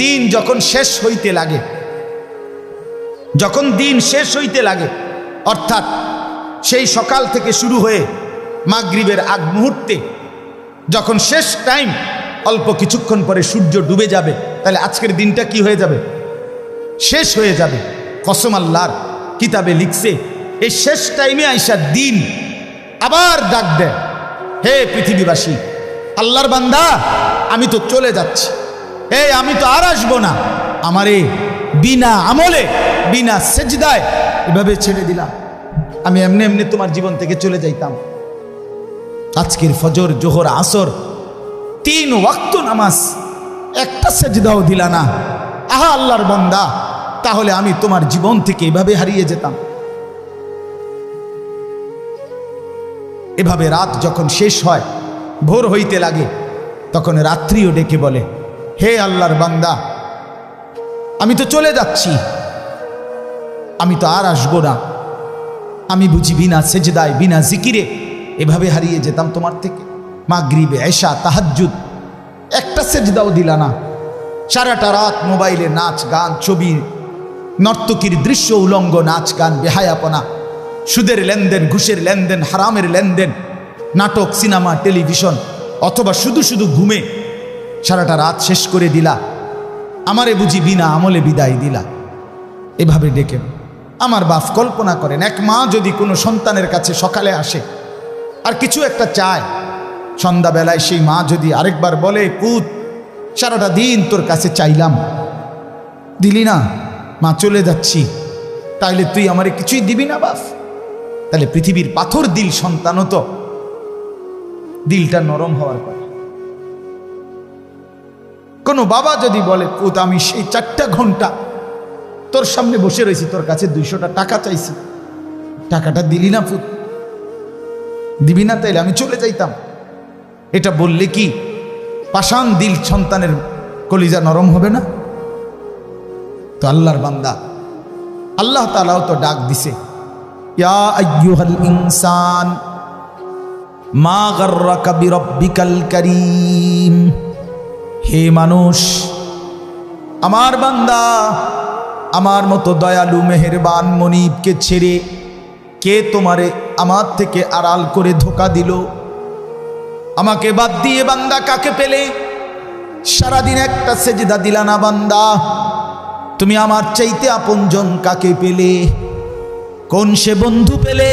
দিন যখন শেষ হইতে লাগে, যখন দিন শেষ হইতে লাগে, অর্থাৎ সেই সকাল থেকে শুরু হয়ে মাগরিবের আগ মুহূর্তে যখন শেষ টাইম, অল্প কিছুক্ষণ পরে সূর্য ডুবে যাবে, তাহলে আজকের দিনটা কি হয়ে যাবে? শেষ হয়ে যাবে। কসম আল্লাহর, কিতাবে লিখছে এই শেষ টাইমে আইসা দিন আবার ডাক দেয়, হে পৃথিবীবাসী, আল্লাহর বান্দা আমি তো চলে যাচ্ছি, আমি তো আর আসবো না, আমারে বিনা আমলে বিনা সেজদায় এভাবে ছেড়ে দিলাম, আমি এমনি এমনি তোমার জীবন থেকে চলে যাইতাম। আজকের ফজর, জোহর, আসর 3 ওয়াক্ত নামাজ, একটা সেজদাও দিলা না। আহা আল্লাহর বান্দা, তাহলে আমি তোমার জীবন থেকে এভাবে হারিয়ে যেতাম। এভাবে রাত যখন শেষ হয়, ভোর হইতে লাগে, তখন রাত্রিও ডেকে বলে, হে আল্লাহর বান্দা আমি তো চলে যাচ্ছি, আমি তো আর আসবো না, আমি বুঝি বিনা সেজদায় বিনা জিকিরে এভাবে হারিয়ে যেতাম তোমার থেকে। মাগরিবে, এশা, তাহাজ্জুদ একটা সেজদাও দিলা না। সারাটা রাত মোবাইলে নাচ গান, ছবি, নর্তকীর দৃশ্য, উলঙ্গ নাচ গান, বেহায়াপনা, সুদের লেনদেন, ঘুষের লেনদেন, হারামের লেনদেন, নাটক, সিনেমা, টেলিভিশন, অথবা শুধু শুধু ঘুমে সারাটা রাত শেষ করে দিলা। আমারে বুঝি বিনা আমলে বিদায় দিলা। এভাবে ডেকে আমার বাপ, কল্পনা করেন এক মা যদি কোনো সন্তানের কাছে সকালে আসে আর কিছু একটা চায়, সন্ধ্যাবেলায় সেই মা যদি আরেকবার বলে, পুত সারাটা দিন তোর কাছে চাইলাম, দিলি না, মা চলে যাচ্ছি, তাইলে তুই আমারে কিছুই দিবি না বাপ? তাহলে পৃথিবীর পাথর দিল সন্তানও তো দিলটা নরম হওয়ার কথা। কোনো বাবা যদি বলে, পুত আমি সেই 4টা ঘন্টা তোর সামনে বসে রয়েছি, তোর কাছে 200টা টাকা চাইছি, টাকাটা দিলি না পুত, দিবি না, তাইলে আমি চলে যাইতাম। এটা বললে কি পাষাণ দিল সন্তানের কলিজা নরম হবে না? তো আল্লাহর বান্দা, আল্লাহ তাআলাও তো ডাক দিছে, ইয়া আইয়ুহাল ইনসান মা গাররাকা বিরাব্বিকাল কারীম, হে মানুষ, আমার বান্দা, আমার মতো দয়ালু মেহেরবান মনিবকে ছেড়ে কে তোমারে আমার থেকে আড়াল করে ধোঁকা দিল? আমাকে বাদ দিয়ে বান্দা কাকে পেলে? সারাদিন একটা সেজদা দিলা না বান্দা, তুমি আমার চাইতে আপনজন কাকে পেলে? কোন সে বন্ধু পেলে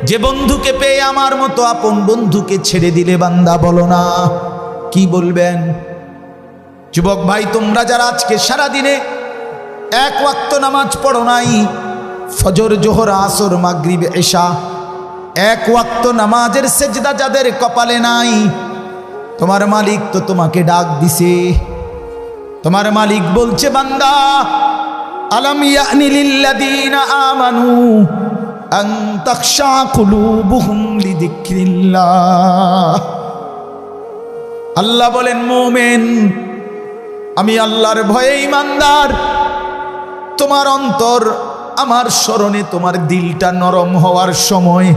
যে বন্ধুকে পেয়ে আমার মতো আপন বন্ধুকে ছেড়ে দিলে? বান্দা বলো না, কি বলবেন? যুবক ভাই, তোমরা যারা আজকে সারাদিনে 1 ওয়াক্ত নামাজ পড়ো নাই, ফজর, জোহর, আসর, মাগরিব, এশা, 1 ওয়াক্ত নামাজের সেজদা যাদের কপালে নাই, তোমার মালিক তো তোমাকে ডাক দিছে। তোমার মালিক বলছে, বান্দা আলাম ইয়ানি লিল্লাযীনা আমানু আন তাখশা কুলুবুহুম লিযিকরিল্লাহ। আল্লাহ বলেন, মুমিন, আমি আল্লাহর ভয়ে ঈমানদার, তোমার অন্তর আমার স্মরণে, তোমার দিলটা নরম হওয়ার সময়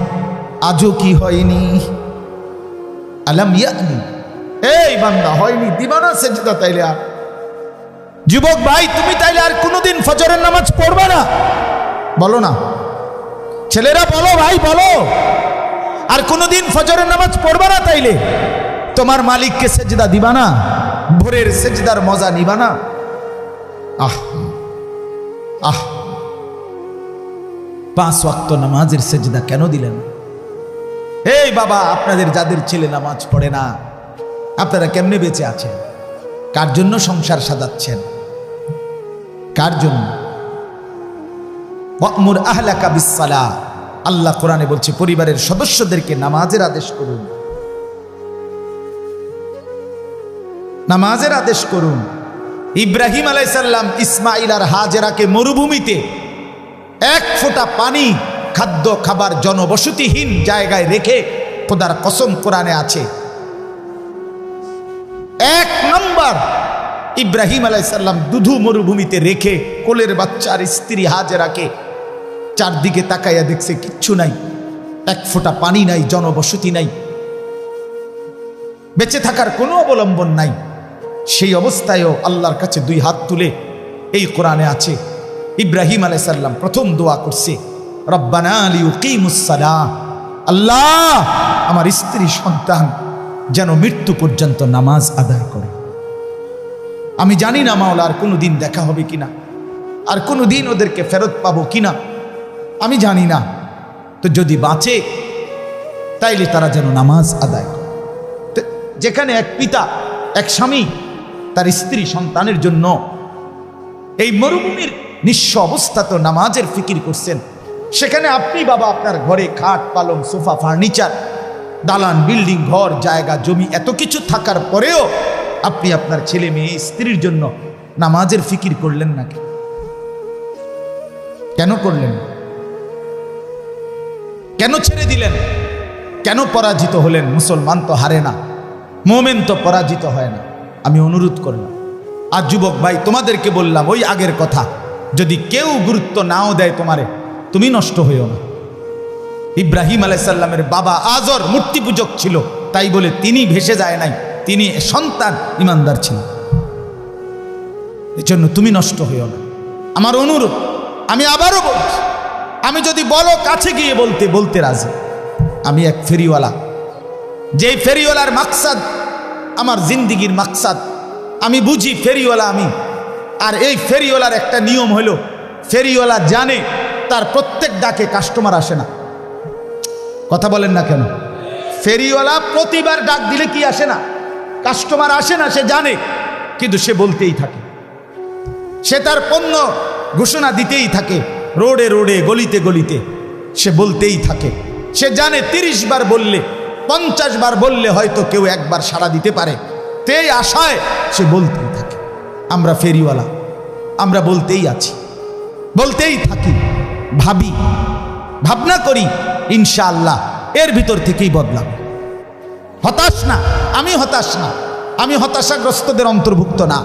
আজও কি হয়নি? আলাম ইয়ানি, এই বান্দা হয়নি, দিবা না সেজদা? তাইলে আর যুবক ভাই, তুমি তাইলে আর কোনোদিন ফজরের নামাজ পড়বে না? বলো না ছেলেরা, বলো ভাই, বলো, আর কোনোদিন ফজরের নামাজ পড়বে না? তাইলে তোমার মালিককে সেজদা দিবা না? ভোরের সেজদার মজা নিবা না? আহ আহ 5 ওয়াক্ত নামাজের সেজদা কেন দিলেন? এই বাবা, আপনাদের যাদের ছেলে নামাজ পড়ে না, আপনারা কেমনে বেঁচে আছেন? কার জন্য সংসার সাজাচ্ছেন? কার জন্য? ওয়া'মুর আহলাকা বিস-সালাহ, আল্লাহ কোরআনে বলছে পরিবারের সদস্যদেরকে নামাজের আদেশ করুন, নামাজের আদেশ করুন। ইব্রাহিম আলাইহিস সালাম ইসমাঈল আর হাজেরাকে মরুভূমিতে 1 ফোঁটা পানি, খাদ্য, খাবার জনবসতিহীন জায়গায় রেখে, খোদার কসম কোরআনে আছে, 1 নম্বর ইব্রাহিম আলাইহিস সালাম দুধু মরুভূমিতে রেখে কোলের বাচ্চার স্ত্রী হাজেরাকে চারদিকে তাকাইয়া দেখছে কিচ্ছু নাই, 1 ফোঁটা পানি নাই, জনবসতি নাই, বেঁচে থাকার কোনো অবলম্বন নাই। সেই অবস্থায়ও আল্লাহর কাছে দুই হাত তুলে, এই কোরআনে আছে, ইব্রাহিম আলাইহিস সালাম প্রথম দোয়া করছে, রব্বানা লিয়ুকিমুস সালাহ, আল্লাহ আমার স্ত্রী সন্তান যেন মৃত্যু পর্যন্ত নামাজ আদায় করে। আমি জানি না মাওলা আর কোনো দিন দেখা হবে কিনা, আর কোনো দিন ওদেরকে ফেরত পাবো কিনা, আমি জানি না। তো যদি বাঁচে তাইলে তারা যেন নামাজ আদায় করে। যেখানে এক পিতা, এক স্বামী তার স্ত্রী সন্তানের জন্য এই মরুভূমির নিঃস্ব অবস্থা তো নামাজের ফিকির করছেন, সেখানে আপনি বাবা আপনার ঘরে খাট পালং সোফা ফার্নিচার দালান বিল্ডিং ঘর জায়গা জমি এত কিছু থাকার পরেও আপনি আপনার ছেলে মেয়ে স্ত্রীর জন্য নামাজের ফিকির করলেন না? কেন করলেন? কেন ছেড়ে দিলেন? কেন পরাজিত হলেন? মুসলমান তো হারে না, মোমেন তো পরাজিত হয় না। আমি অনুরোধ করলাম, আর যুবক ভাই তোমাদেরকে বললাম ওই আগের কথা, যদি কেউ গুরুত্ব নাও দেয় তোমারে, তুমি নষ্ট হইও না। ইব্রাহিম আলাইহিস সালামের বাবা আজর মূর্তি পূজক ছিল, তাই বলে তিনি ভেসে যায় নাই, তিনি সন্তান ইমানদার ছিল। এজন্য তুমি নষ্ট হইও না। আমার অনুরোধ, আমি আবারও বলছি, আমি যদি বলো কাছে গিয়ে বলতে বলতে রাজি। আমি এক ফেরিওয়ালা, যেই ফেরিওয়ালার মাকসাদ আমার জিন্দিগির মাকসাদ, আমি বুঝি ফেরিওয়ালা আমি। আর এই ফেরিওয়ালার একটা নিয়ম হলো, ফেরিওয়ালা জানে তার প্রত্যেক ডাকে কাস্টমার আসে না। কথা বলেন না কেন? ফেরিওয়ালা প্রতিবার ডাক দিলে কি আসে না? কাস্টমার আসে না, সে জানে, কিন্তু সে বলতেই থাকে, সে তার পণ্য ঘোষণা দিতেই থাকে, রোডে রোডে গলিতে গলিতে সে বলতেই থাকে। সে জানে 30 বার বললে 50 বার বললে হয়তো কেউ একবার সাড়া দিতে পারে, তেই আশায় সে বলতেই থাকে। আমরা ফেরিওয়ালা, আমরা বলতেই আছি, বলতেই থাকি, ভাবি, ভাবনা করি, ইনশাআল্লাহ এর ভিতর থেকেই বদলাবে। হতাশ না, আমি হতাশ না, আমি হতাশাগ্রস্তদের অন্তর্ভুক্ত না,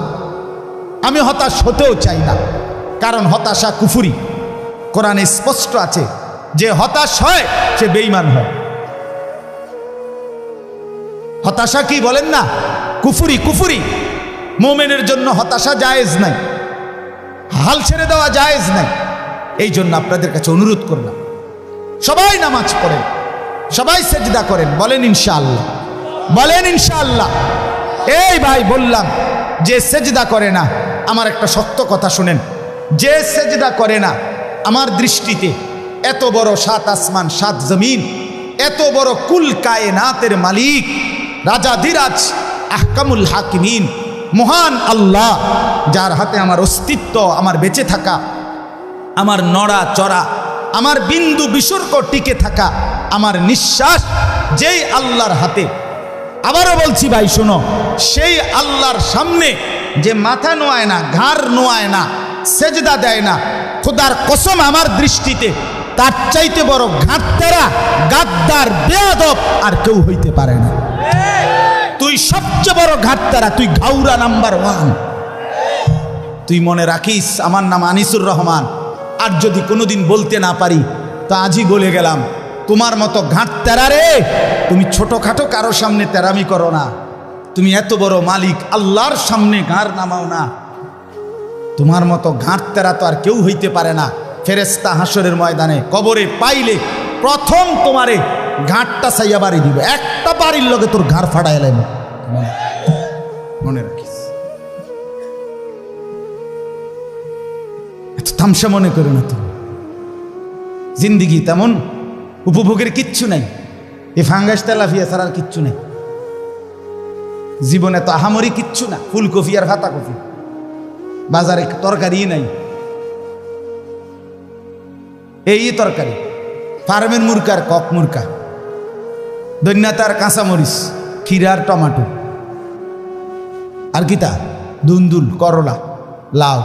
আমি হতাশ হতেও চাই না, কারণ হতাশা কুফরি। কোরআনে স্পষ্ট আছে যে হতাশ হয় সে বেঈমান হয়। হতাশা কি বলেন না? কুফরি, কুফরি। মুমিনের জন্য হতাশা জায়েজ নাই, হাল ছেড়ে দেওয়া জায়েজ নাই। এই জন্য আপনাদের কাছে অনুরোধ করলাম, সবাই নামাজ পড়েন, সবাই সেজদা করেন, বলেন ইনশাআল্লাহ, বলেন ইনশাআল্লাহ। এই ভাই বললাম যে সেজদা করে না, আমার একটা শক্ত কথা শুনেন, যে সেজদা করে না, আমার দৃষ্টিতে এত বড় 7 আসমান 7 জমিন, এত বড় কুল কায়নাতের মালিক, রাজাধিরাজ, আহকামুল হাকিমিন, মহান আল্লাহ, যার হাতে আমার অস্তিত্ব, আমার বেঁচে থাকা, আমার নড়া চড়া, আমার বিন্দু বিসর্গ টিকে থাকা, আমার নিঃশ্বাস যেই আল্লাহর হাতে। আবারও বলছি ভাই শোনো, সেই আল্লাহর সামনে যে মাথা নোয়ায় না, ঘাড় নোয়ায় না, সেজদা দেয় না, খোদার কসম আমার দৃষ্টিতে তার চাইতে বড় ঘাটতেরা, গাদ্দার, বেয়াদব আর কেউ হইতে পারে না। তুই সবচেয়ে বড় ঘাটতেরা, তুই ঘাউরা নাম্বার 1। তুই মনে রাখিস, আমার নাম আনিসুর রহমান, আর যদি কোনোদিন বলতে না পারি তা আজই বলে গেলাম, তোমার মতো ঘাটতেরা রে, তুমি ছোটখাটো কারো সামনে তেরামি করো না, তুমি এত বড় মালিক আল্লাহর সামনে ঘাড় নামাও না। তোমার মতো ঘাটতেরা তো আর কেউ হইতে পারে না। ফেরেশতা হাসরের ময়দানে কবরে পাইলে প্রথম তোমারে ঘাটটা চাইয়া বাড়ি দিবে, একটা বাড়ির লগে তোর ঘাড় ফাটাই এলাম, মনে রাখিস। এত তামসা মনে করো না। তুমি জিন্দিগি তেমন উপভোগের কিচ্ছু নাই, এই ফাঙ্গাস তেলাফিয়া ছাড়া আর কিচ্ছু নেই জীবনে। তো আহামরি কিচ্ছু না, ফুলকপি আর ভাতা কপি, বাজারে তরকারি নাই, এই তরকারি, ফার্মের মুরকার কক মুরকা, দৈন্যাতার কাঁচামরিচ, ক্ষীরার টমাটো, আর কিতা দুন্দুল, করলা, লাউ,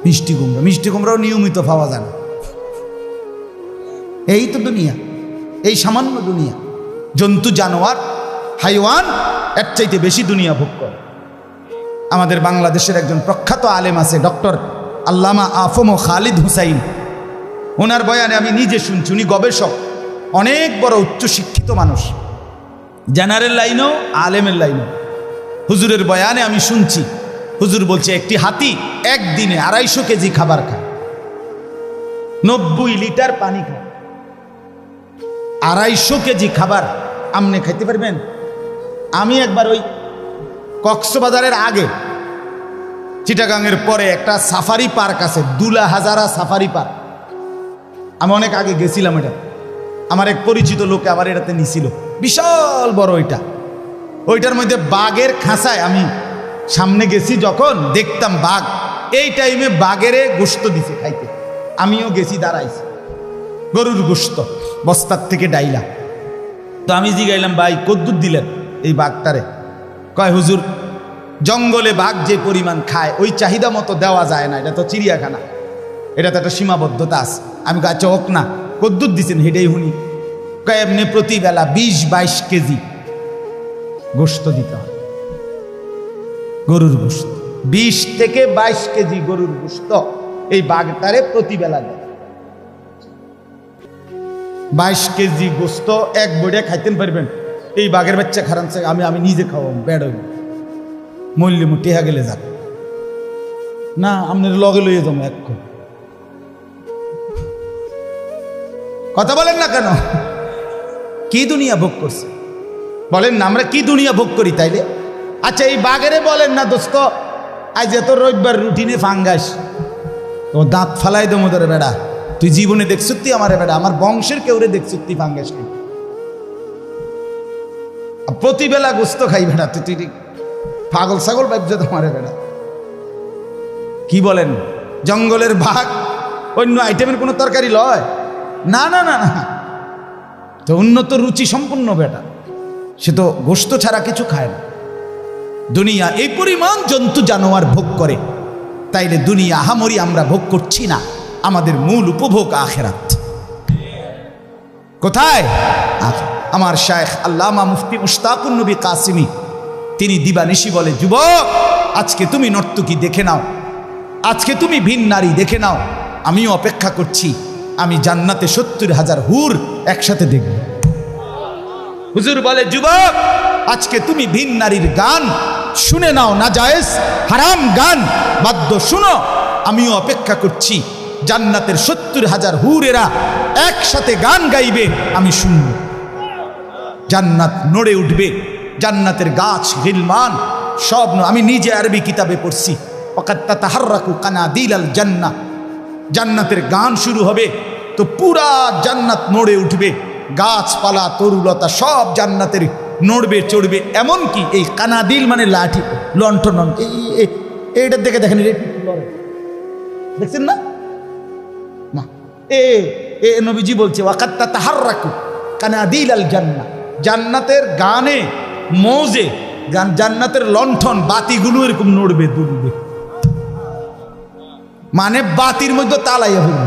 মিষ্টি কুমড়া। মিষ্টি কুমড়াও নিয়মিত পাওয়া যায় না। এই তো দুনিয়া, এই সামান্য দুনিয়া। জন্তু জানোয়ার হাইওয়ান এর চাইতে বেশি দুনিয়া ভোগ করে। আমাদের বাংলাদেশের একজন প্রখ্যাত আলেম আছে, ডক্টর আল্লামা আফম খালিদ হুসাইন। ওনার বয়ানে আমি নিজে শুনছি, উনি গবেষক, অনেক বড় উচ্চশিক্ষিত মানুষ, জেনারেল লাইনেও আলেমের লাইনেও। হুজুরের বয়ানে আমি শুনছি, হুজুর বলছে একটি হাতি একদিনে 250 কেজি খাবার খায়, 90 লিটার পানি খায়। 250 কেজি খাবার আপনি খাইতে পারবেন? আমি একবার ওই কক্সবাজারের আগে চিটাগাংয়ের পরে একটা সাফারি পার্ক আছে, দুলা হাজারা সাফারি পার্ক। আমি অনেক আগে গেছিলাম, এটা আমার এক পরিচিত লোকে আবার এটাতে নিছিল, বিশাল বড় ওইটা। ওইটার মধ্যে বাঘের খাঁচায় আমি সামনে গেছি, যখন দেখতাম বাঘ, এই টাইমে বাঘেরে গোশত দিছে খাইতে। আমিও গেছি, দাঁড়াইছি, গরুর গোশত বস্তার থেকে ডাইলা। তো আমি জিগাইলাম, ভাই কদ্দুর দিলেন এই বাঘটারে? কয় হুজুর, জঙ্গলে বাঘ যে পরিমাণ খায় ওই চাহিদা মতো দেওয়া যায় না, এটা তো চিড়িয়াখানা, এটা তো একটা সীমাবদ্ধতা আছে। আমি কয় আচ্ছা হোক না, কদ্দুর দিছেন হেঁটেই হুনি? কয় এমনি প্রতিবেলা 20-22 কেজি গোশত দিতে হয়, গরুর গোশত 20 থেকে 22 কেজি গরুর গোশত এই বাঘটারে প্রতিবেলা দেয়। 22 কেজি গোশত এক বইটা খাইতেন পারবেন? এই বাঘের বাচ্চা খারানছে, আমি নিজে খাওয়াম, বেড হইব, মল্লি টেহা গেলে যাক না, আপনার লগে লইয়ে যাবো এক। কথা বলেন না কেন? কি দুনিয়া ভোগ করছে বলেন না, আমরা কি দুনিয়া ভোগ করি তাইলে? আচ্ছা এই বাঘেরে বলেন না, দোস্ত আজ এত রবিবার রুটিনে ফাঙ্গাস, তো দাঁত ফালাই দো মোদের বেড়া, তুই জীবনে দেখছুত্তি আমার বেড়া, আমার বংশের কেউরে দেখছুত্তি ফাঙ্গাস খাই, প্রতিবেলা গোস্ত খাই বেড়া, তুই পাগল ছাগল ব্যবসা তোমার বেড়া। কি বলেন? জঙ্গলের বাঘ অন্য আইটেমের কোনো তরকারি লয় না, না না না, তো উন্নত রুচি সম্পন্ন বেটা, সে তো গোস্ত ছাড়া কিছু খায় না। দুনিয়া এই পরিমাণ জন্তু জানোয়ার ভোগ করে, তাইলে দুনিয়া আহামরি আমরা ভোগ করছি না, আমাদের মূল উপভোগ আখিরাত। কোথায়? আমার শায়েখ আল্লামা মুফতি মুশতাকুন নবী কাসিমি তিনি দিবানিশি বলে, যুবক আজকে তুমি নর্তকী দেখে নাও, আজকে তুমি ভিন নারী দেখে নাও, আমিও অপেক্ষা করছি, আমি জান্নাতে 70,000 হুর একসাথে দেখব। হুজুর বলে, যুবক আজকে তুমি ভিন নারীর গান শুনে নাও, না জায়েজ হারাম গান বাদ্য শুনো, আমিও অপেক্ষা করছি, জান্নাতের 70,000 হুরেরা একসাথে গান গাইবে, আমি শুনব, জান্নাত নড়ে উঠবে, জান্নাতের গাছ গিলমান সব। আমি নিজে আরবি কিতাবে পড়ছি, ওয়াকাত তাতাহাররাকু কানাদিলাল জান্নাহ, জান্নাতের গান শুরু হবে তো পুরা জান্নাত নড়ে উঠবে, গাছপালা তরুলতা সব জান্নাতের নড়বে চড়বে। এমনকি এই কানাদিল মানে লাঠি, লণ্ঠন, এইটার দেখে দেখেন, দেখছেন না? এ নবীজি বলছে, ওয়াকাত তাতাহাররাকু কানাদিলাল জান্নাহ, জান্নাতের গানে মৌজে জান্নাতের লণ্ঠন বাতিগুলো এরকম নড়বে দুলবে, মানে বাতির মধ্যে তালাইয়া হইল।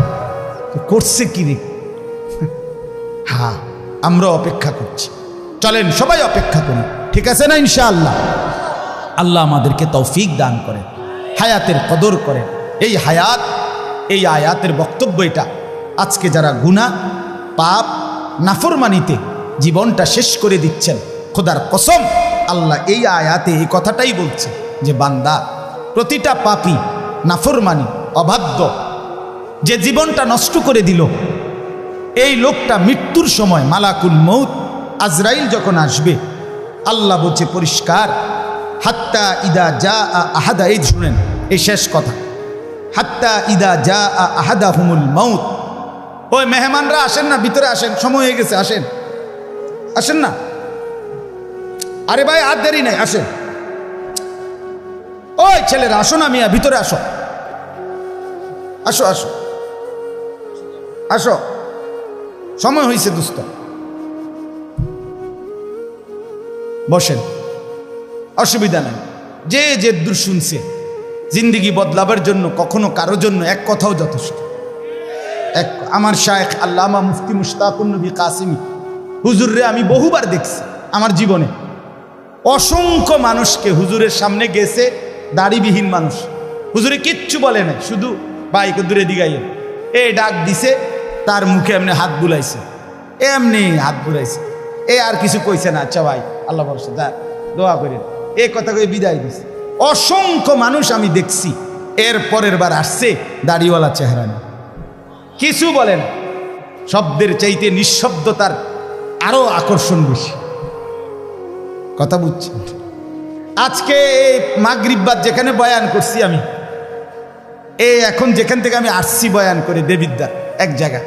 করছে কি রে? হ্যাঁ, আমরা অপেক্ষা করছি, চলেন সবাই অপেক্ষা করি, ঠিক আছে না? ইনশাআল্লাহ আল্লাহ আমাদেরকে তৌফিক দান করেন, হায়াতের কদর করেন। এই হায়াত, এই আয়াতের বক্তব্য এটা। আজকে যারা গুনাহ পাপ নাফরমানিতে জীবনটা শেষ করে দিচ্ছেন, খোদার কসম আল্লাহ এই আয়াতে এই কথাটাই বলছে যে বান্দা, প্রতিটা পাপী নাফরমানি অবাধ্য যে জীবনটা নষ্ট করে দিল, এই লোকটা মৃত্যুর সময় মালাকুল মউত আজরাইল যখন আসবে, আল্লাহ বলছে পরিষ্কার, হাত্তা ইদা জা আহাদা, এই শুনেন এই শেষ কথা, হাত্তা ইদা জা আহাদাহুমুল মউত, ওই মেহমানরা আসেন না, ভিতরে আসেন, সময় হয়ে গেছে, আসেন আসেন না, আরে ভাই আর দেরি নাই, আসেন, ওই ছেলেরা আসো না মিয়া, ভিতরে আসো, আসো আসো আসো, সময় হয়েছে দোস্ত, বসেন, অসুবিধা নাই। যে দূর শুনছে, জিন্দিগি বদলাবার জন্য কখনো কারো জন্য এক কথাও যথেষ্ট। আমার শায়েখ আল্লামা মুফতি মুশতাকুন নবী কাসিমি হুজুররে আমি বহুবার দেখছি আমার জীবনে, অসংখ্য মানুষকে হুজুরের সামনে গেছে, দাড়িবিহীন মানুষ, হুজুরে কিচ্ছু বলে নাই, শুধু বাইকে দূরে দিগাইয়ে এ ডাক দিছে, তার মুখে এমনি হাত বুলাইছে, এমনি হাত বুলাইছে, এ আর কিছু কইছে না, আচ্ছা ভাই আল্লাহ ভরসা, দোয়া করেন, এ কথা কয়ে বিদায় দিছে। অসংখ্য মানুষ আমি দেখছি এর পরের বার আসছে দাড়িওয়ালা চেহারা নেই, কিছু বলে না। শব্দের চাইতে নিঃশব্দতার আরো আকর্ষণ বেশি। কথা বুঝছি? আজকে এই মাগরিব বাদ যেখানে বয়ান করছি আমি, এখন যেখান থেকে আমি আসছি বয়ান করে দেবিদ্যার এক জায়গা,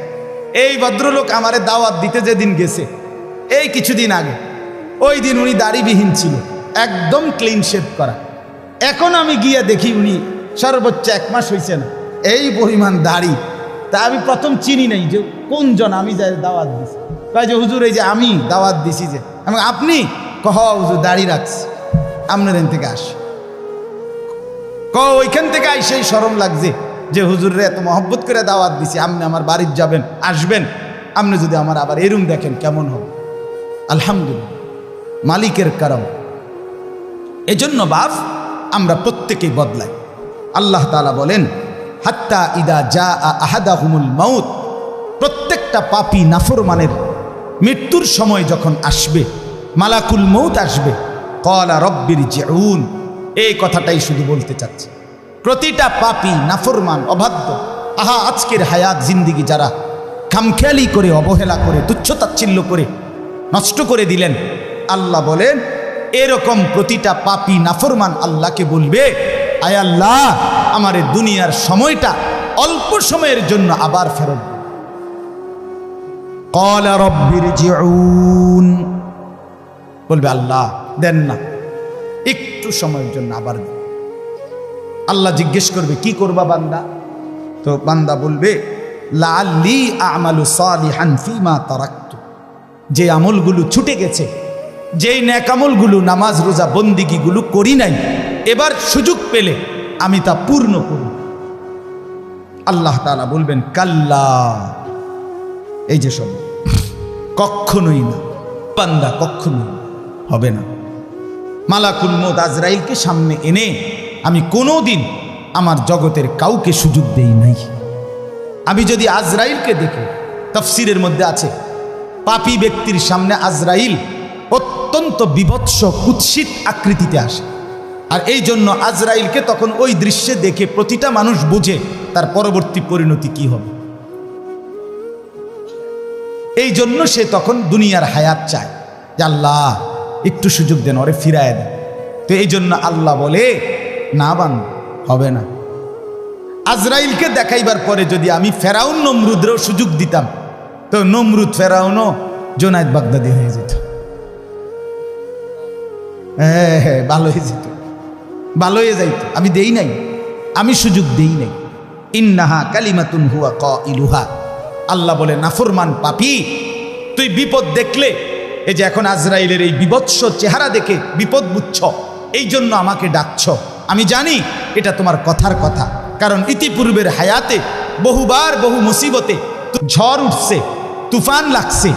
এই ভদ্রলোক আমারে দাওয়াত দিতে যেদিন গেছে এই কিছুদিন আগে, ওই দিন উনি দাড়িবিহীন ছিল, একদম ক্লিন শেভ করা। এখন আমি গিয়ে দেখি উনি সর্বোচ্চ 1 মাস হয়েছে না, এই পরিমাণ দাড়ি। তা আমি প্রথম চিনি নাই যে কোনজন আমি যাই দাওয়াত দিছি। কয় যে হুজুর এই যে আমি দাওয়াত দিছি। যে আমি আপনি কহ হুজুর দাড়ি রাখছি, আপনার থেকে আসে ওইখান থেকে আইসেই শরম লাগছে যে হুজুরে এত মহব্বত করে দাওয়াত দিছি, আপনি আমার বাড়ির যাবেন আসবেন, আপনি যদি আমার আবার এরম দেখেন কেমন হবে। আলহামদুলিল্লাহ, মালিকের কারম। এজন্য বাপ আমরা প্রত্যেকেই বদলাই। আল্লাহ তাআলা বলেন হাত্তা ইদা জা আহাদাহুমুল মাউত, প্রত্যেকটা পাপী নাফরমানের মৃত্যুর সময় যখন আসবে, মালাকুল মউত আসবে, ক্বালা রব্বিরজিউন, এই কথাটাই শুধু বলতে চাচ্ছে। প্রতিটা পাপী নাফরমান অবাধ্য, আহা আজকের হায়াত জিন্দিগি যারা খামখেয়ালি করে, অবহেলা করে, তুচ্ছতাচ্ছিল্য করে নষ্ট করে দিলেন, আল্লাহ বলেন এরকম প্রতিটা পাপী নাফরমান আল্লাহকে বলবে, আয় আল্লাহ আমার দুনিয়ার সময়টা অল্প সময়ের জন্য আবার ফেরত দিন। ক্বালা রব্বিরজিউন, বলবে আল্লাহ দেন না, একটু সময়ের জন্য আবার দেন। আল্লাহ জিজ্ঞেস করবে কি করবা বান্দা? তো বান্দা বলবে লাআল্লি আমালু সালিহান ফিমা তারাকতু, যে আমলগুলো ছুটে গেছে, যেই নেক আমলগুলো নামাজ রোজা বন্দিগিগুলো করি নাই, এবার সুযোগ পেলে আমি তা পূর্ণ করব। আল্লাহ তাআলা বলবেন কাল্লা, এই যে সব কখনোই না বান্দা, কখনোই হবে না। মালাকুল মউত আজরাইলকে সামনে এনে আমি কোনোদিন আমার জগতের কাউকে সুযোগ দেই নাই। আমি যদি আজরাইলকে দেখি, তাফসীরের মধ্যে আছে পাপী ব্যক্তির সামনে আজরাইল অত্যন্ত বিভৎস কুৎসিত আকৃতিতে আসে, আর এই জন্য আজরাইলকে তখন ওই দৃশ্যে দেখে প্রতিটা মানুষ বুঝে তার পরবর্তী পরিণতি কি হবে। এই জন্য সে তখন দুনিয়ার হায়াত চায় যে আল্লাহ একটু সুযোগ দেন, ওরে ফিরায় দেন। তো এই জন্য আল্লাহ বলে না বান্দা, হবে না। আজরাইলকে দেখাইবার পরে যদি আমি ফেরাউন নমরুদেরও সুযোগ দিতাম, তো নমরুদ ফেরাউনও জোনায়েদ বাগদাদি হয়ে যেত। হ্যাঁ, ভালো হয়ে যেত, ভালো হয়ে যাইত। আমি দেই নাই, আমি সুযোগ দেই নাই। ইন্নাহা কালিমাতুন হুয়া কাইলুহা, আল্লাহ বলে নাফরমান পাপী, তুই বিপদ দেখলে, এই যে এখন আজরাইলের এই বিভৎস চেহারা দেখে বিপদ বুঝছ, এই জন্য আমাকে ডাকছ। আমি জানি এটা তোমার কথার কথা, কারণ ইতিপূর্বের হায়াতে বহুবার বহু মুসিবতে ঝড় উঠছে, তুফান লাগছে,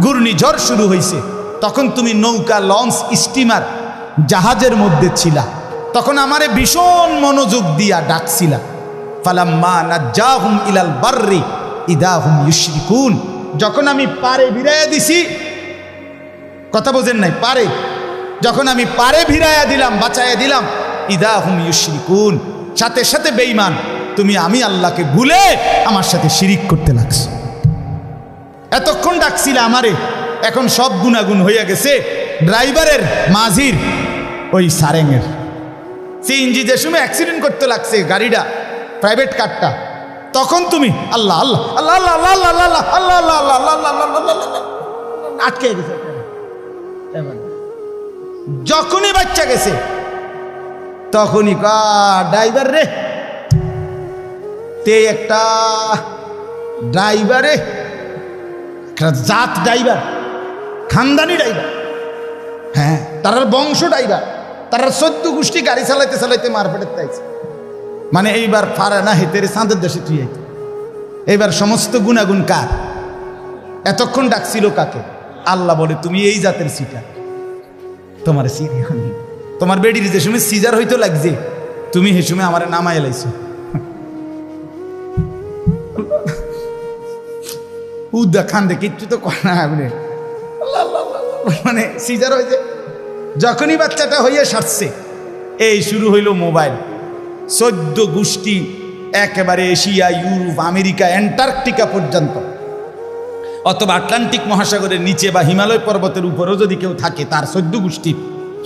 ঘূর্ণিঝড় শুরু হয়েছে, তখন তুমি নৌকা, লঞ্চ, স্টিমার, জাহাজের মধ্যে ছিলা, তখন আমারে ভীষণ মনোযোগ দিয়া ডাকছিলা। ফালাম্মা নাজ্জাহুম ইলাল বাররি ইদা হুম ইউশরিকুন, যখন আমি পারে ভিড়াইয়া দিছি, কথা বোঝেন নাই, পারে যখন আমি পারে ভিড়াইয়া দিলাম, বাঁচাইয়া দিলাম, ইদা হুম ইউশরিকুন, সাথে সাথে বেঈমান তুমি আমি আল্লাহকে ভুলে আমার সাথে শিরিক করতে লাগছো। এতক্ষণ ডাকছিলা আমারে, এখন সব গুণাগুণ হইয়া গেছে ড্রাইভারের, মাঝির, ওই সারেঙের। সিএনজি যে সময় অ্যাক্সিডেন্ট করতে লাগছে গাড়িটা, প্রাইভেট কারটা, তখন তুমি আল্লাহ আল্লাহ আল্লাহ আল্লাহ আল্লাহ আল্লাহ আল্লাহ আল্লাহ আল্লাহ আল্লাহ আল্লাহ আটকে গেছে। যখনই বাচ্চা গেছে তখনই ড্রাইভার রে, তে একটা ড্রাইভারে, জাত ড্রাইভার, খানদানি ড্রাইভার, হ্যাঁ তার বংশ ড্রাইভার, তার 14 গোষ্ঠী গাড়ি চালাইতে চালাইতে মারপেটের তাইছে। মানে এইবার পারে না হেতের চাঁদের দেশে তুই আইতে, এইবার সমস্ত গুণাগুণ কার? এতক্ষণ ডাকছিল কাকে? আল্লাহ বলে তুমি এই জাতের সিটার, তোমার তোমার বেডির যে সময় সিজার হইতো লাগছে, তুমি সে সময় আমার নামাই এলাইছো। উদা খান দেখে কিচ্ছু তো কয় না, আপনি মানে সিজার হয়েছে, যখনই বাচ্চাটা হইয়া সারছে এই শুরু হইল মোবাইল। 14 গোষ্ঠী একেবারে এশিয়া, ইউরোপ, আমেরিকা, অ্যান্টার্কটিকা পর্যন্ত, অথবা আটলান্টিক মহাসাগরের নিচে বা হিমালয় পর্বতের উপরেও যদি কেউ থাকে, তার 14 গোষ্ঠী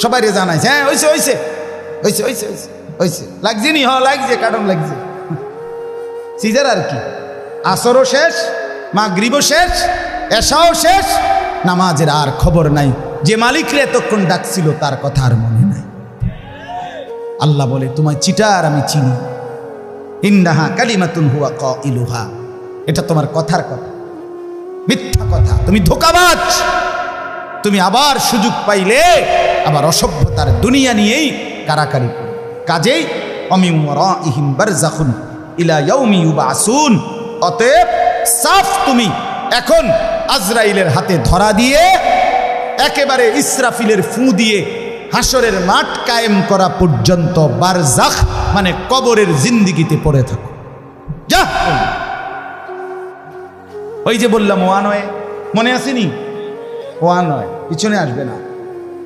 সবাই জানাইছে, হ্যাঁ হয়েছে হয়েছে হয়েছে হয়েছে হয়েছে হয়েছে, লাগছে নি? লাগছে, কারণ লাগছে। সিজার আর কি, আসরও শেষ, মাগরিবও শেষ, এশাও শেষ, নামাজের আর খবর নাই। যে মালিকরে এতক্ষণ ডাকছিল তার কথা আর মনে নাই। আল্লাহ বলে, তোমায় চিটার আমি চিনি। ইন্নাহা কালিমাতুন হুয়া কাইলুহা, এটা তোমার কথার কথা, মিথ্যা কথা, তুমি ধোঁকাবাজ। তুমি আবার সুযোগ পাইলে আবার অসভ্যতার দুনিয়া নিয়েই কারাকারি করো। কাজেই অমিন ওয়ারাইহিম বারযাখুন ইলা ইয়াউমি ইউবাসুন, অতএব সাফ তুমি এখন আজরাইলের হাতে ধরা দিয়ে একেবারে ইসরাফিলের ফু দিয়ে হাসরের মাঠ কায়েম করা পর্যন্ত বারজাখ মানে কবরের জিন্দিগিতে পড়ে থাকো। যা, ওই যে বললাম ওয়া নয়, মনে আসেনি? ওয়া নয়, পিছনে আসবে না,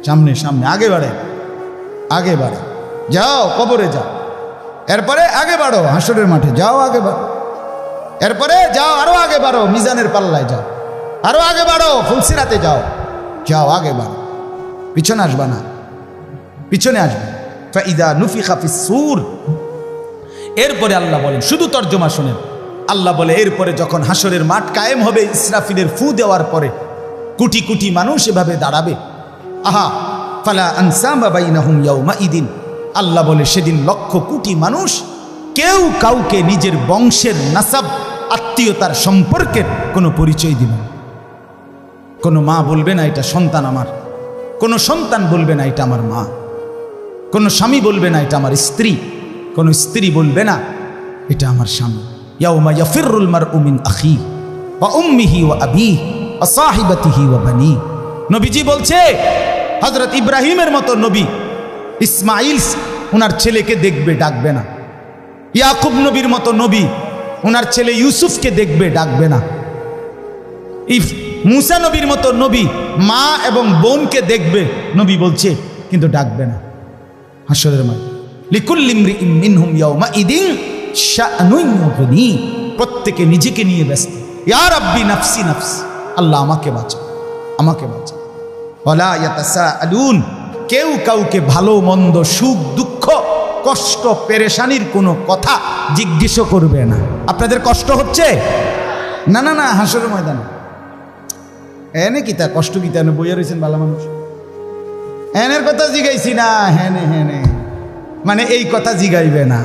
সামনে সামনে, আগে বাড়ে, আগে বাড়ে, যাও কবরে যাও, এরপরে আগে বাড়ো হাসরের মাঠে, যাও আগে বাড়ো, এরপরে যাও আরো আগে বাড়ো মিজানের পাল্লায়, যাও আরো আগে বাড়ো ফুলসিরাতে, যাও যাও আগে বাড়ো, পিছনে আসবা না, পিছনে আসবে। ফাইদা নুফিখা ফিস সূর, এরপরে আল্লাহ বলেন, শুধু তর্জমা শুনেন, আল্লাহ বলে এরপরে যখন হাসরের মাঠ কায়েম হবে ইসরাফিলের ফু দেওয়ার পরে, কোটি কোটি মানুষ এভাবে দাঁড়াবে। আহা ফালা আনসামা বাইনাহুম ইয়াউমাইদিন, আল্লাহ বলে সেদিন লক্ষ কোটি মানুষ কেউ কাউকে নিজের বংশের নাসাব, আত্মীয়তার সম্পর্কের কোনো পরিচয় দিবে না। কোনো মা বলবে না এটা সন্তান আমার, কোনো সন্তান বলবে না এটা আমার মা, কোনো স্বামী বলবে না এটা আমার স্ত্রী, কোনো স্ত্রী বলবে না এটা আমার স্বামী। ইয়াউমা ইয়াফিরুল মারউ মিন আখি ওয়া উম্মিহি ওয়া আবিহি ওয়া সাহিবাতিহি ওয়া বানি। নবীজি বলছে, হযরত ইব্রাহিমের মতো নবী ইসমাইল ওনার ছেলেকে দেখবে, ডাকবে না। ইয়াকুব নবীর মতো নবী ওনার ছেলে ইউসুফকে দেখবে, ডাকবে না। মুসা নবীর মতো নবী মা এবং বোনকে দেখবে, নবী বলছে, কিন্তু ডাকবে না। হাসরের মাঠ লিকুল্লি ইমরিইন মিনহুম ইয়াউমাইদিন শাআনুন ইউগনি, প্রত্যেকে নিজেকে নিয়ে ব্যস্ত। ইয়া রাব্বি নাফসি নাফসি, আল্লাহ আমাকে বাঁচাও, আমাকে বাঁচাও। ওয়ালা ইয়াতাসাআলুন, কেউ কাউকে ভালো মন্দ, সুখ দুঃখ, কষ্ট পেরেশানির কোনো কথা জিজ্ঞেস করবে না। আপনাদের কষ্ট হচ্ছে? না না না, হাসরের ময়দানে এনে কিতা কষ্ট কিতা বইয়া রয়েছেন ভালো মানুষ, এনের কথা জিগাইছি না, হ্যানে হ্যানে মানে এই কথা জিগাইবে না।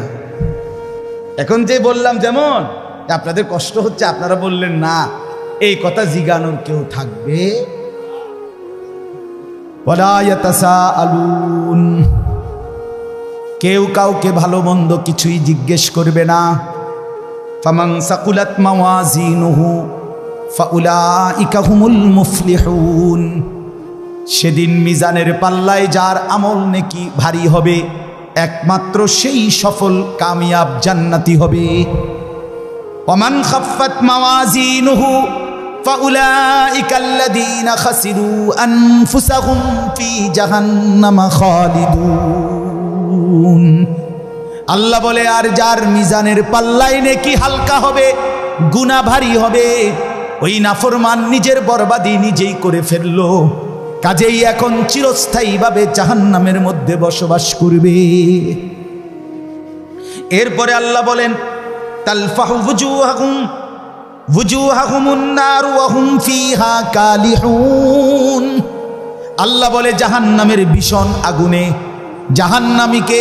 এখন যে বললাম যেমন আপনাদের কষ্ট হচ্ছে, আপনারা বললেন না, এই কথা জিগানোর কেউ থাকবে? ওয়ালা ইয়াতাসাআলুন, কেউ কাউকে ভালো মন্দ কিছুই জিজ্ঞেস করবে না। ফামান সাকুলাত মাওয়াজিনুহু ফাউলাইকা হুমুল মুফলিহুন, সেদিন মিজানের পাল্লায় যার আমল নেকি ভারী হবে, একমাত্র সেই সফল কামিয়াব জান্নাতি হবে। ওয়ামান খাফফাত মাওয়াজিনুহু ফাউলাইকা আল্লাযীনা খাসিরু আনফুসাহুম ফি জাহান্নামা খালিদুন। আল্লাহ বলে, আর যার মিজানের পাল্লায় নেকি হালকা হবে, গুনাহ ভারী হবে, ওই নাফরমান নিজের বরবাদি নিজেই করে ফেললো, কাজেই এখন চিরস্থায়ীভাবে জাহান্নামের মধ্যে বসবাস করবে। এরপরে আল্লাহ বলেন, তালফাহু wujuhahumun nar wa hum fiha kalihun, আল্লাহ বলে জাহান্নামের ভীষণ আগুনে জাহান্নামীকে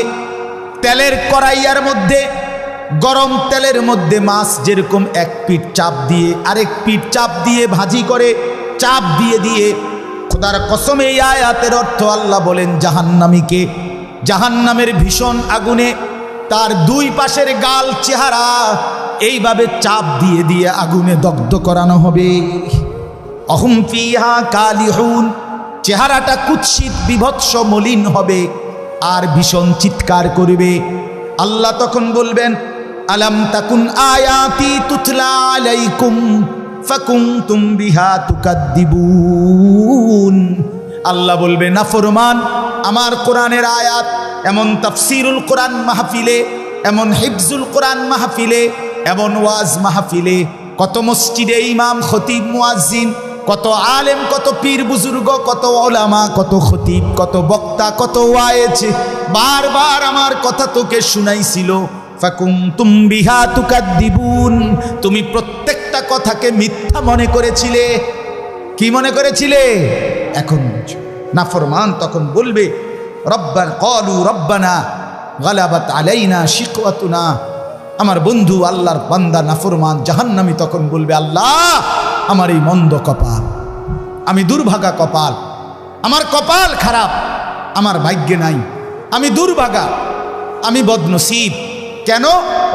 তেলের কড়াইয়ার মধ্যে, গরম তেলের মধ্যে মাছ যেরকম এক পিঠ চাপ দিয়ে আরেক পিঠ চাপ দিয়ে ভাজি করে, চাপ দিয়ে দিয়ে, খোদার কসম এই আয়াতের অর্থ আল্লাহ বলেন জাহান্নামীকে জাহান্নামের ভীষণ আগুনে তার দুই পাশের গাল চেহারা এইভাবে চাপ দিয়ে দিয়ে আগুনে দগ্ধ করানো হবে। অহুম ফিহা কালিহুন, চেহারাটা কুৎসিত বিভৎস মলিন হবে আর ভীষণ চিৎকার করবে। আল্লাহ তখন বলবেন, আলাম তাকুন আয়াতি তুতলা আলাইকুম ফাকুনতুম বিহা তুকাদ্দিবুন, আল্লাহ বলবে নাফরমান আমার কোরআনের আয়াত এমন তাফসিরুল কোরআন মাহফিলে, এমন হিফজুল কোরআন মাহফিলে, এমন ওয়াজ মাহফিলে, কত মসজিদে ইমাম খতিব মুয়াজ্জিন, কত আলেম, কত পীর বুজুর্গ, কত ওলামা, কত খতিব, কত বক্তা, কত ওয়াইজ বারবার আমার কথা তোকে শুনাইছিল। ফাকুনতুম বিহা তুকাদ্দিবুন, তুমি প্রত্যেকটা কথাকে মিথ্যা মনে করেছিলে। কি মনে করেছিলে? এখন নাফরমান তখন বলবে রব্বানা ক্বালু রব্বানা গালাবাত আলাইনা শিকওয়াতুনা। আমার বন্ধু আল্লাহর বান্দা নাফরমান জাহান্নামী তখন বলবে আল্লাহ আমার এই মন্দ কপাল, আমি দুর্ভাগা কপাল, আমার কপাল খারাপ, আমার ভাগ্যে নাই, আমি দুর্ভাগা, আমি বদনসিব। কেন?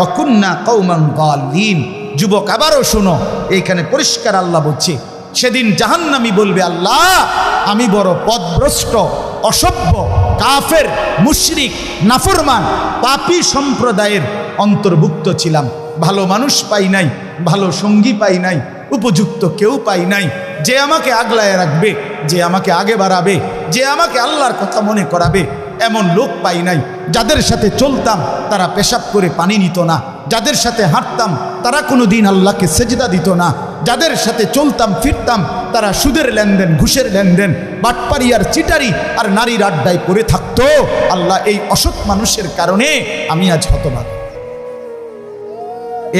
অকুন্না কওমান গালিন। যুবক আবারও শোনো, এইখানে পরিষ্কার আল্লাহ বলছে সেদিন জাহান্নামী বলবে আল্লাহ আমি বড় পথভ্রষ্ট, অসভ্য, কাফের, মুশরিক, নাফরমান, পাপী সম্প্রদায়ের অন্তর্ভুক্ত ছিলাম। ভালো মানুষ পাই নাই, ভালো সঙ্গী পাই নাই, উপযুক্ত কেউ পাই নাই যে আমাকে আগলায় রাখবে, যে আমাকে আগে বাড়াবে, যে আমাকে আল্লাহর কথা মনে করাবে। এমন লোক পাই নাই। যাদের সাথে চলতাম তারা পেশাব করে পানি নিত না, যাদের সাথে হাঁটতাম তারা কোনো দিন আল্লাহকে সেজদা দিত না, যাদের সাথে চলতাম ফিরতাম তারা সুদের লেনদেন, ঘুষের লেনদেন, বাটপারি আর চিটারি আর নারীর আড্ডায় পড়ে থাকতো। আল্লাহ এই অসৎ মানুষের কারণে আমি আজ হতভাগা।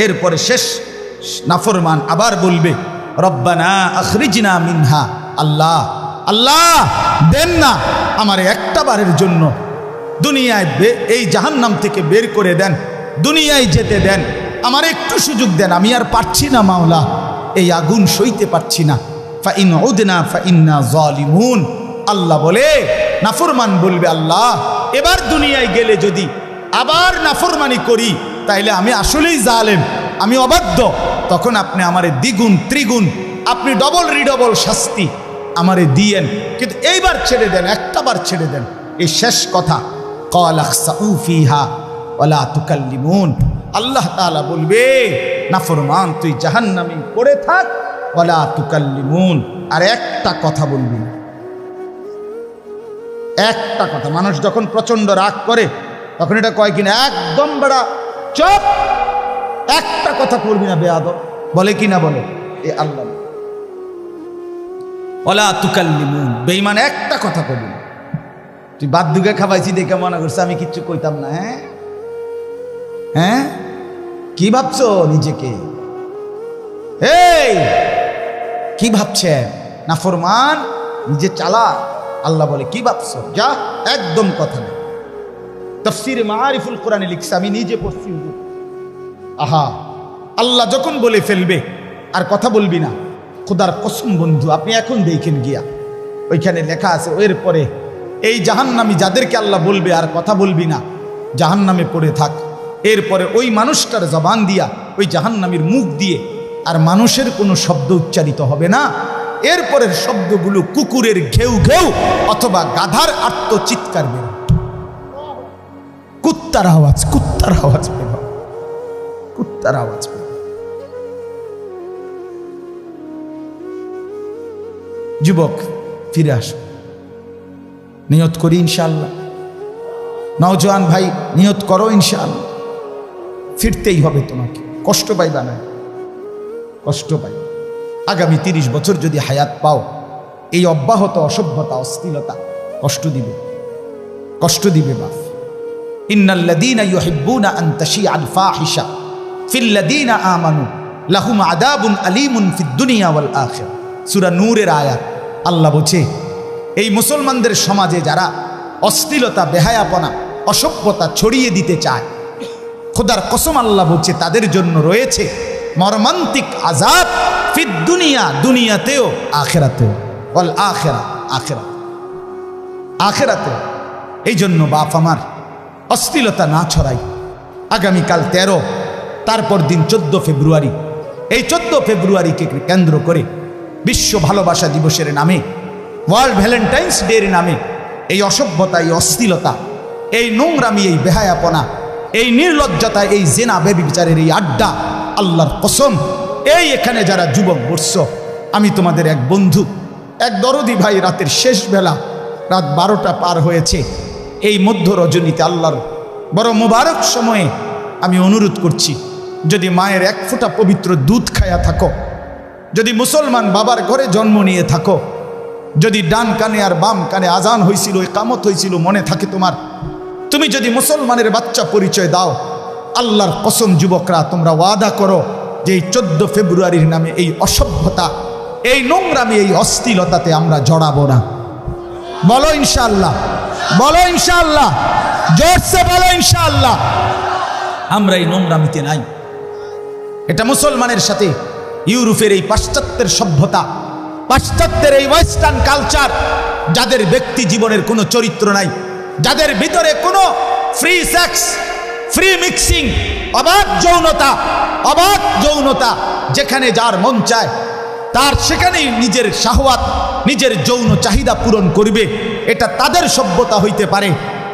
এরপরে শেষ নাফরমান আবার বলবে রব্বানা আখরিজনা মিনহা, আল্লাহ আল্লাহ দেন না আমার একটা বারের জন্য দুনিয়ায় এই জাহান্নাম থেকে বের করে দেন, দুনিয়ায় যেতে দেন, আমার একটু সুযোগ দেন, আমি আর পারছি না মাওলা, এই আগুন সইতে পারছি না। ফাইন উদনা ফাইন্না যালিমুন। আল্লাহ বলে, নাফরমান বলবে আল্লাহ এবার দুনিয়ায় গেলে যদি আবার নাফরমানি করি তাইলে আমি আসলেই জালেম, আমি অবাধ্য, তখন আপনি আমারে দ্বিগুণ ত্রিগুণ, আপনি ডবল রিডবল শাস্তি আমারে দিয়েন, কিন্তু এইবার ছেড়ে দেন, একটা বার ছেড়ে দেন। এই শেষ কথা ক্বালা খসাউ ফিহা ওয়ালা তুকাল্লিমুন। আল্লাহ তাআলা বলবে নাফরমান তুই জাহান্নামে পড়ে থাক, ওয়ালা তুকাল্লিমুন, আর একটা কথা বলবি না, একটা কথা। মানুষ যখন প্রচন্ড রাগ করে তখন এটা কয় কিনা একদম বড় চুপ, একটা কথা করবি না বেয়াদব, বলে কিনা বলে এ আল্লাহ। ওয়ালা তুকাল্লিমুন, বেঈমান একটা কথা কবি না। তুই বাদ দুগে খাবাইছি দেখে মনে করছে আমি কিচ্ছু কইতাম না। হ্যাঁ হ্যাঁ, কি ভাবছো নিজেকে? এই কি ভাবছে নাফরমান, নিজে চালা। আল্লাহ বলে কি ভাবছো, যা একদম কথা নেই। তাফসীরে মাআরিফুল কোরআনে লিখছে, আমি নিজে পড়ছি। আহা, আল্লাহ যখন বলে ফেলবে আর কথা বলবি না, খোদার কসম বন্ধু আপনি এখন দেখেন গিয়া ওইখানে লেখা আছে এরপরে এই জাহান্নামী যাদেরকে আল্লাহ বলবে আর কথা বলবি না, জাহান্নামে পড়ে থাক, এরপরে ওই মানুষটার জবান দিয়া, ওই জাহান্নামীর মুখ দিয়ে আর মানুষের কোনো শব্দ উচ্চারিত হবে না। এরপরের শব্দগুলো কুকুরের ঘেউ ঘেউ অথবা গাধার আর্তচিৎকার বের, কুত্তার আওয়াজ, কুত্তার আওয়াজ বের, কুত্তার আওয়াজ বের। যুবক ফিরে আসো, নিয়ত করি ইনশাআল্লাহ। নওজোয়ান ভাই নিয়ত করো ইনশাআল্লাহ, ফিরতেই হবে তোমাকে, কষ্ট পাইবা না, কষ্ট পাই। আগামী 30 বছর যদি হায়াত পাও, এই অব্যাহত অসভ্যতা, অশ্লীলতা কষ্ট দিবে, কষ্ট দিবে বাপ। ইন্নাল্লাযীনা ইউহিব্বুনা আন তাশিআল ফাহিশা ফিল্লাযীনা আমানু লাহুম আযাবুন আলীমুন ফিদ দুনিয়া ওয়াল আখিরা। সূরা নূরের আয়াত। আল্লাহ বলছে এই মুসলমানদের সমাজে যারা অশ্লীলতা, বেহায়াপনা, অসভ্যতা ছড়িয়ে দিতে চায়, খোদার কসম আল্লাহ বলছে তাদের জন্য রয়েছে মর্মান্তিক আযাব ফিদ দুনিয়া, দুনিয়াতেও, আখিরাতেও, ওয়াল আখিরা, আখিরাত, আখিরাতেও। এই জন্য বাপ আমার অশ্লীলতা না ছড়াই। আগামীকাল 13, তারপর দিন 14 ফেব্রুয়ারি। এই 14 ফেব্রুয়ারিকে কেন্দ্র করে বিশ্ব ভালোবাসা দিবসের নামে, ওয়ার্ল্ড ভ্যালেন্টাইন্স ডের নামে এই অসভ্যতা, এই অশ্লীলতা, এই নোংরামি, এই বেহায়াপনা, এই নির্লজ্জতা, এই জেনা ব্যভিচারের এই আড্ডা, আল্লাহর কসম এই এখানে যারা যুবক বসছ, আমি তোমাদের এক বন্ধু, এক দরদি ভাই রাতের শেষ বেলা, রাত 12টা পার হয়েছে, এই মধ্য রজনীতে আল্লাহর বড় মোবারক সময়ে আমি অনুরোধ করছি, যদি মায়ের এক ফোঁটা পবিত্র দুধ খায়া থাকো, যদি মুসলমান বাবার ঘরে জন্ম নিয়ে থাকো, যদি ডান কানে আর বাম কানে আজান হয়েছিল, ইকামত হয়েছিল মনে থাকে তোমার, তুমি যদি মুসলমানের বাচ্চা পরিচয় দাও, আল্লাহর কসম যুবকরা তোমরা ওয়াদা করো যে এই 14 ফেব্রুয়ারির নামে এই অসভ্যতা, এই নোংরামি, এই অশ্লীলতাতে আমরা জড়াবো না। বলো ইনশাআল্লাহ, বলো ইনশাআল্লাহ, জোরসে বলো ইনশাআল্লাহ। আমরা এই নোংরামিতে নাই। এটা মুসলমানের সাথে ইউরোপের এই পাশ্চাত্যের সভ্যতা, পাশ্চাত্যের এই ওয়েস্টার্ন কালচার, যাদের ব্যক্তি জীবনের কোনো চরিত্র নাই, যাদের ভিতরে কোনো ফ্রি সেক্স, ফ্রি মিক্সিং, অবাধ যৌনতা, যেখানে যার মন চায় তার সেখানেই নিজের শাহওয়াত, নিজের যৌন চাহিদা পূরণ করবে, এটা তাদের সভ্যতা হইতে পারে,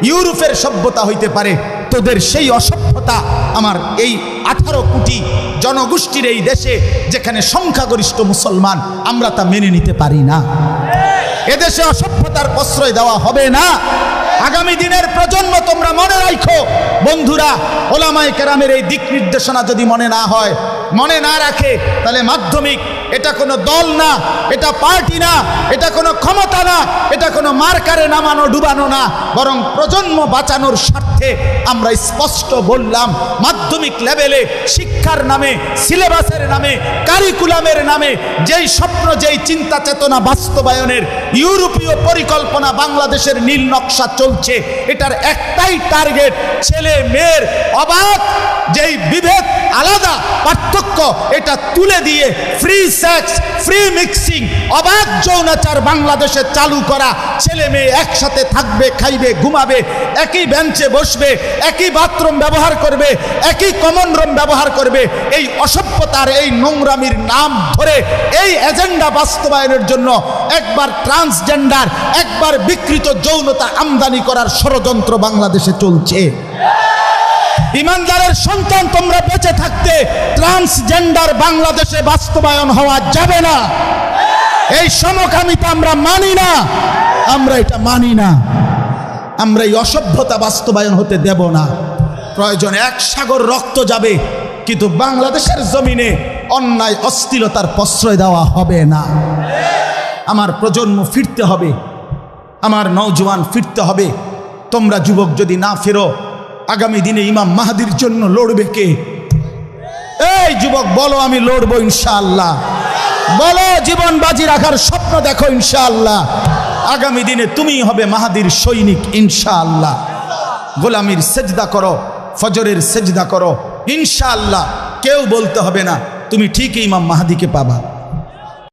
ইউরোপের সভ্যতা হইতে পারে। তোদের সেই অসভ্যতা আমার এই 18 কোটি জনগোষ্ঠীর এই দেশে, যেখানে সংখ্যাগরিষ্ঠ মুসলমান, আমরা তা মেনে নিতে পারি না। এদেশে অসভ্যতার প্রশ্রয় দেওয়া হবে না। আগামী দিনের প্রজন্ম তোমরা মনে রাখো বন্ধুরা, ওলামায়ে কেরামের এই দিক নির্দেশনা যদি মনে না হয়, মনে না রাখে, তাহলে মাধ্যমিক এটা কোনো দল না, এটা পার্টি না, এটা কোনো ক্ষমতা না, এটা কোনো মার্কারে নামানো ডুবানো না, বরং প্রজন্ম বাঁচানোর স্বার্থে আমরা স্পষ্ট বললাম, মাধ্যমিক লেভেলে শিক্ষার নামে, সিলেবাসের নামে, কারিকুলামের নামে যেই স্বপ্ন, যেই চিন্তা চেতনা বাস্তবায়নের ইউরোপীয় পরিকল্পনা বাংলাদেশের নীল নকশা চলছে, এটার একটাই টার্গেট, ছেলে মেয়ের অবাধ যেই বিভেদ, আলাদা পার্থক্য, এটা তুলে দিয়ে ফ্রি সেক্স, ফ্রি মিক্সিং, অবাধ যৌনাচার বাংলাদেশে চালু করা। ছেলে মেয়ে একসাথে থাকবে, খাইবে, ঘুমাবে, একই বেঞ্চে বসবে, একই বাথরুম ব্যবহার করবে, একই কমন রুম ব্যবহার করবে। এই অসভ্যতার, এই নোংরামির নাম ধরে এই এজেন্ডা বাস্তবায়নের জন্য একবার ট্রান্সজেন্ডার, একবার বিকৃত যৌনতা আমদানি করার ষড়যন্ত্র বাংলাদেশে চলছে। ইমানদারের সন্তান, তোমরা বেঁচে থাকতে ট্রান্সজেন্ডার বাংলাদেশে বাস্তবায়ন হওয়া যাবে না। এই সমকামিতা আমরা মানি না, আমরা এটা মানি না। আমরা এই অসভ্যতা বাস্তবায়ন হতে দেব না। প্রয়োজনে 1 সাগর রক্ত যাবে, কিন্তু বাংলাদেশের জমিনে অন্যায় অশ্লীলতার প্রশ্রয় দেওয়া হবে না। আমার প্রজন্ম ফিরতে হবে, আমার নওজোয়ান ফিরতে হবে। তোমরা যুবক যদি না ফেরো, আগামী দিনে ইমাম মাহদির জন্য লড়বে কে? এই যুবক বলো, আমি লড়বো ইনশাআল্লাহ। বলো, জীবন বাজি রাখার স্বপ্ন দেখো ইনশাআল্লাহ। আগামী দিনে তুমি হবে মাহদির সৈনিক ইনশাআল্লাহ। গোলামির সেজদা করো, ফজরের সেজদা করো ইনশাআল্লাহ। কেউ বলতে হবে না, তুমি ঠিকই ইমাম মাহদিকে পাবা।